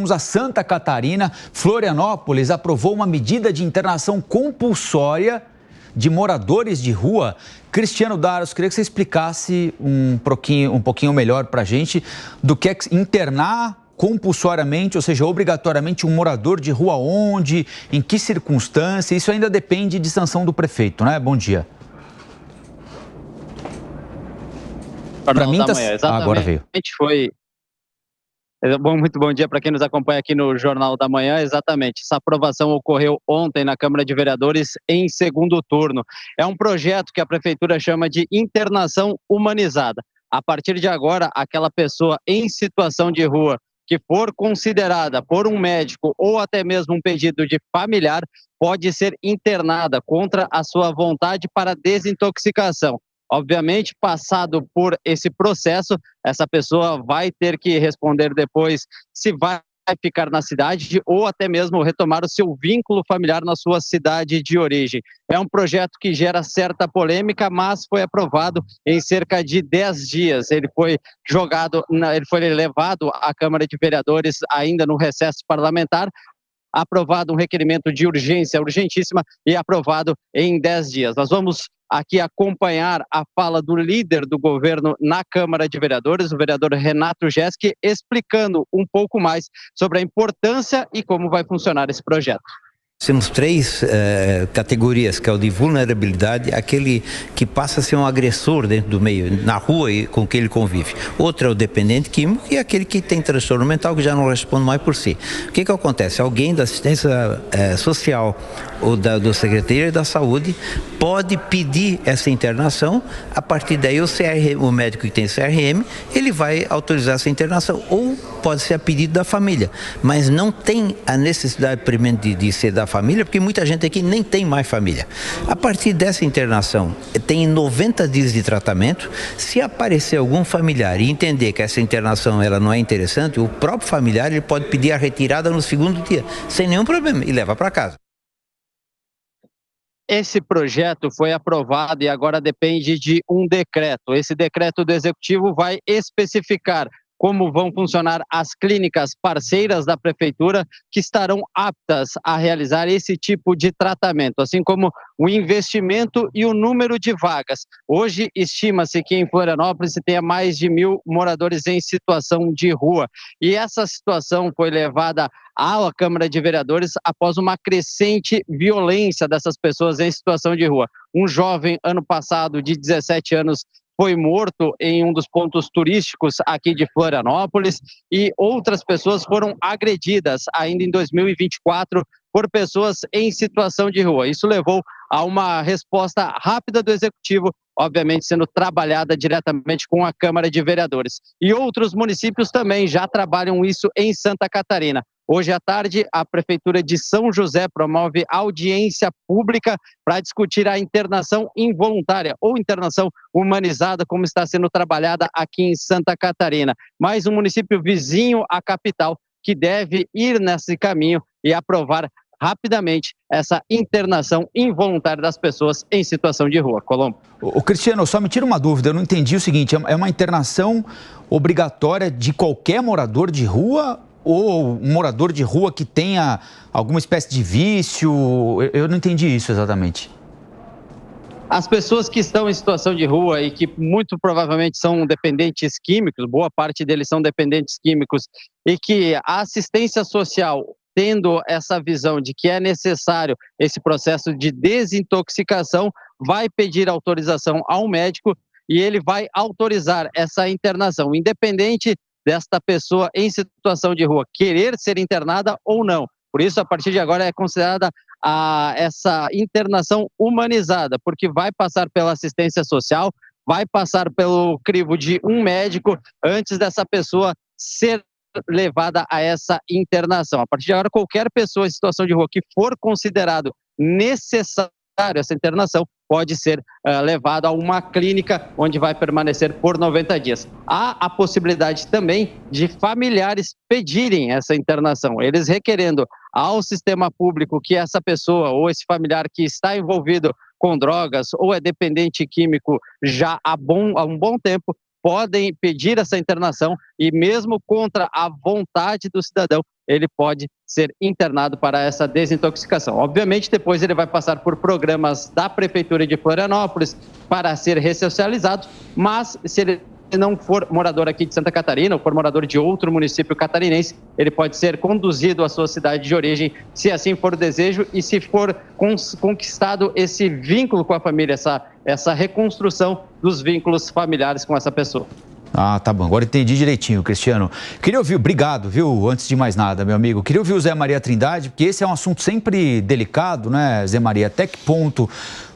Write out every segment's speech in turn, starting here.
vamos a Santa Catarina. Florianópolis aprovou uma medida de internação compulsória de moradores de rua. Cristiano Daros, queria que você explicasse um pouquinho melhor para a gente do que é internar compulsoriamente, ou seja, obrigatoriamente um morador de rua onde, em que circunstância. Isso ainda depende de sanção do prefeito, né? Bom dia. Para mim, exatamente. Agora veio. Muito bom dia para quem nos acompanha aqui no Jornal da Manhã. Exatamente, essa aprovação ocorreu ontem na Câmara de Vereadores em segundo turno. É um projeto que a Prefeitura chama de internação humanizada. A partir de agora, aquela pessoa em situação de rua que for considerada por um médico ou até mesmo um pedido de familiar pode ser internada contra a sua vontade para desintoxicação. Obviamente, passado por esse processo, essa pessoa vai ter que responder depois se vai ficar na cidade ou até mesmo retomar o seu vínculo familiar na sua cidade de origem. É um projeto que gera certa polêmica, mas foi aprovado em cerca de 10 dias. Ele foi levado à Câmara de Vereadores ainda no recesso parlamentar, aprovado um requerimento de urgência, urgentíssima, e aprovado em 10 dias. Nós vamos aqui acompanhar a fala do líder do governo na Câmara de Vereadores, o vereador Renato Jeske, explicando um pouco mais sobre a importância e como vai funcionar esse projeto. Temos três categorias, que é o de vulnerabilidade, aquele que passa a ser um agressor dentro do meio, na rua e com quem ele convive. Outro é o dependente químico e aquele que tem transtorno mental, que já não responde mais por si. O que acontece? Alguém da assistência social ou do Secretaria da Saúde pode pedir essa internação. A partir daí o médico que tem CRM, ele vai autorizar essa internação, ou pode ser a pedido da família, mas não tem a necessidade premente de ser da família, porque muita gente aqui nem tem mais família. A partir dessa internação, tem 90 dias de tratamento. Se aparecer algum familiar e entender que essa internação ela não é interessante, o próprio familiar ele pode pedir a retirada no segundo dia, sem nenhum problema, e leva para casa. Esse projeto foi aprovado e agora depende de um decreto. Esse decreto do Executivo vai especificar como vão funcionar as clínicas parceiras da Prefeitura que estarão aptas a realizar esse tipo de tratamento, assim como o investimento e o número de vagas. Hoje, estima-se que em Florianópolis se tenha mais de 1.000 moradores em situação de rua. E essa situação foi levada à Câmara de Vereadores após uma crescente violência dessas pessoas em situação de rua. Um jovem, ano passado, de 17 anos, foi morto em um dos pontos turísticos aqui de Florianópolis, e outras pessoas foram agredidas ainda em 2024 por pessoas em situação de rua. Isso levou a uma resposta rápida do Executivo, obviamente sendo trabalhada diretamente com a Câmara de Vereadores. E outros municípios também já trabalham isso em Santa Catarina. Hoje à tarde, a Prefeitura de São José promove audiência pública para discutir a internação involuntária ou internação humanizada, como está sendo trabalhada aqui em Santa Catarina. Mais um município vizinho à capital que deve ir nesse caminho e aprovar rapidamente essa internação involuntária das pessoas em situação de rua. Colombo. O Cristiano, só me tira uma dúvida, eu não entendi o seguinte, é uma internação obrigatória de qualquer morador de rua ou um morador de rua que tenha alguma espécie de vício? Eu não entendi isso exatamente. As pessoas que estão em situação de rua e que muito provavelmente são dependentes químicos, boa parte deles são dependentes químicos, e que a assistência social, tendo essa visão de que é necessário esse processo de desintoxicação, vai pedir autorização ao médico e ele vai autorizar essa internação, independente desta pessoa em situação de rua querer ser internada ou não. Por isso, a partir de agora, é considerada essa internação humanizada, porque vai passar pela assistência social, vai passar pelo crivo de um médico antes dessa pessoa ser levada a essa internação. A partir de agora, qualquer pessoa em situação de rua que for considerado necessário essa internação pode ser levado a uma clínica onde vai permanecer por 90 dias. Há a possibilidade também de familiares pedirem essa internação, eles requerendo ao sistema público que essa pessoa ou esse familiar que está envolvido com drogas ou é dependente químico já há um bom tempo, podem pedir essa internação e mesmo contra a vontade do cidadão, ele pode ser internado para essa desintoxicação. Obviamente, depois ele vai passar por programas da Prefeitura de Florianópolis para ser ressocializado, mas se ele não for morador aqui de Santa Catarina ou for morador de outro município catarinense, ele pode ser conduzido à sua cidade de origem, se assim for o desejo e se for conquistado esse vínculo com a família, essa reconstrução dos vínculos familiares com essa pessoa. Ah, tá bom. Agora entendi direitinho, Cristiano. Queria ouvir, obrigado, viu? Antes de mais nada, meu amigo. Queria ouvir o Zé Maria Trindade, porque esse é um assunto sempre delicado, né, Zé Maria? Até que ponto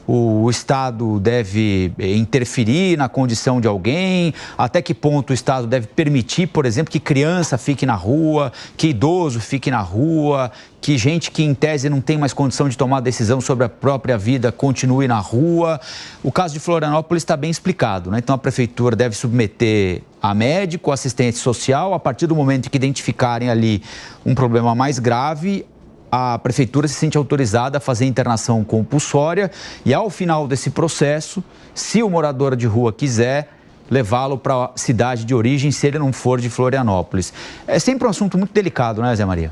o Estado deve interferir na condição de alguém? Até que ponto o Estado deve permitir, por exemplo, que criança fique na rua, que idoso fique na rua, que gente que em tese não tem mais condição de tomar decisão sobre a própria vida continue na rua? O caso de Florianópolis está bem explicado, né? Então a prefeitura deve submeter a médico, assistente social, a partir do momento que identificarem ali um problema mais grave, a prefeitura se sente autorizada a fazer internação compulsória e, ao final desse processo, se o morador de rua quiser, levá-lo para a cidade de origem, se ele não for de Florianópolis. É sempre um assunto muito delicado, né, Zé Maria?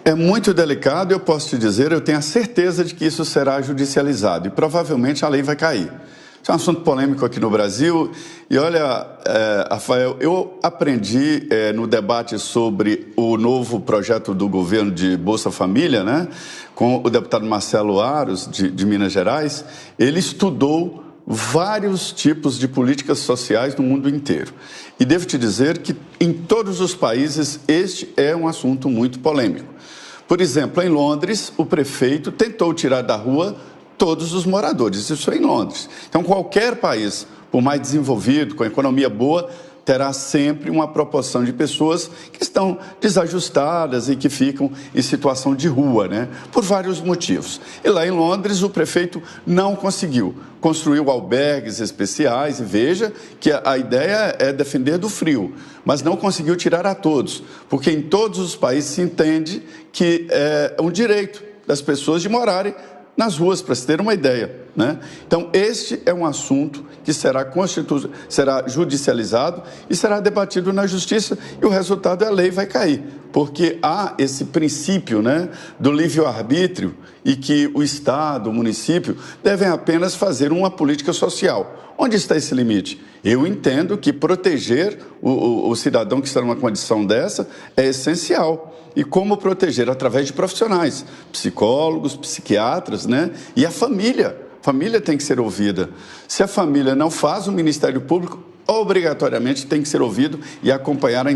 É muito delicado e eu posso te dizer, eu tenho a certeza de que isso será judicializado e provavelmente a lei vai cair. Isso é um assunto polêmico aqui no Brasil e olha, Rafael, eu aprendi no debate sobre o novo projeto do governo de Bolsa Família, né, com o deputado Marcelo Aros, de Minas Gerais. Ele estudou vários tipos de políticas sociais no mundo inteiro. E devo te dizer que em todos os países este é um assunto muito polêmico. Por exemplo, em Londres, o prefeito tentou tirar da rua todos os moradores, isso é em Londres. Então, qualquer país, por mais desenvolvido, com economia boa, terá sempre uma proporção de pessoas que estão desajustadas e que ficam em situação de rua, né? Por vários motivos. E lá em Londres, o prefeito não conseguiu. Construiu albergues especiais, e veja que a ideia é defender do frio, mas não conseguiu tirar a todos, porque em todos os países se entende que é um direito das pessoas de morarem nas ruas, para se ter uma ideia, né? Então, este é um assunto que será judicializado e será debatido na justiça e o resultado é a lei vai cair, porque há esse princípio, né, do livre-arbítrio e que o Estado, o município, devem apenas fazer uma política social. Onde está esse limite? Eu entendo que proteger o cidadão que está numa condição dessa é essencial. E como proteger? Através de profissionais, psicólogos, psiquiatras, né? E a família. A família tem que ser ouvida. Se a família não faz, o Ministério Público obrigatoriamente tem que ser ouvido e acompanhar a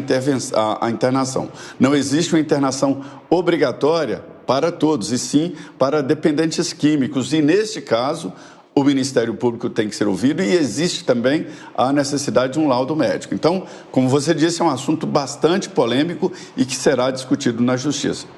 internação. Não existe uma internação obrigatória para todos, e sim para dependentes químicos. E, neste caso, o Ministério Público tem que ser ouvido e existe também a necessidade de um laudo médico. Então, como você disse, é um assunto bastante polêmico e que será discutido na Justiça.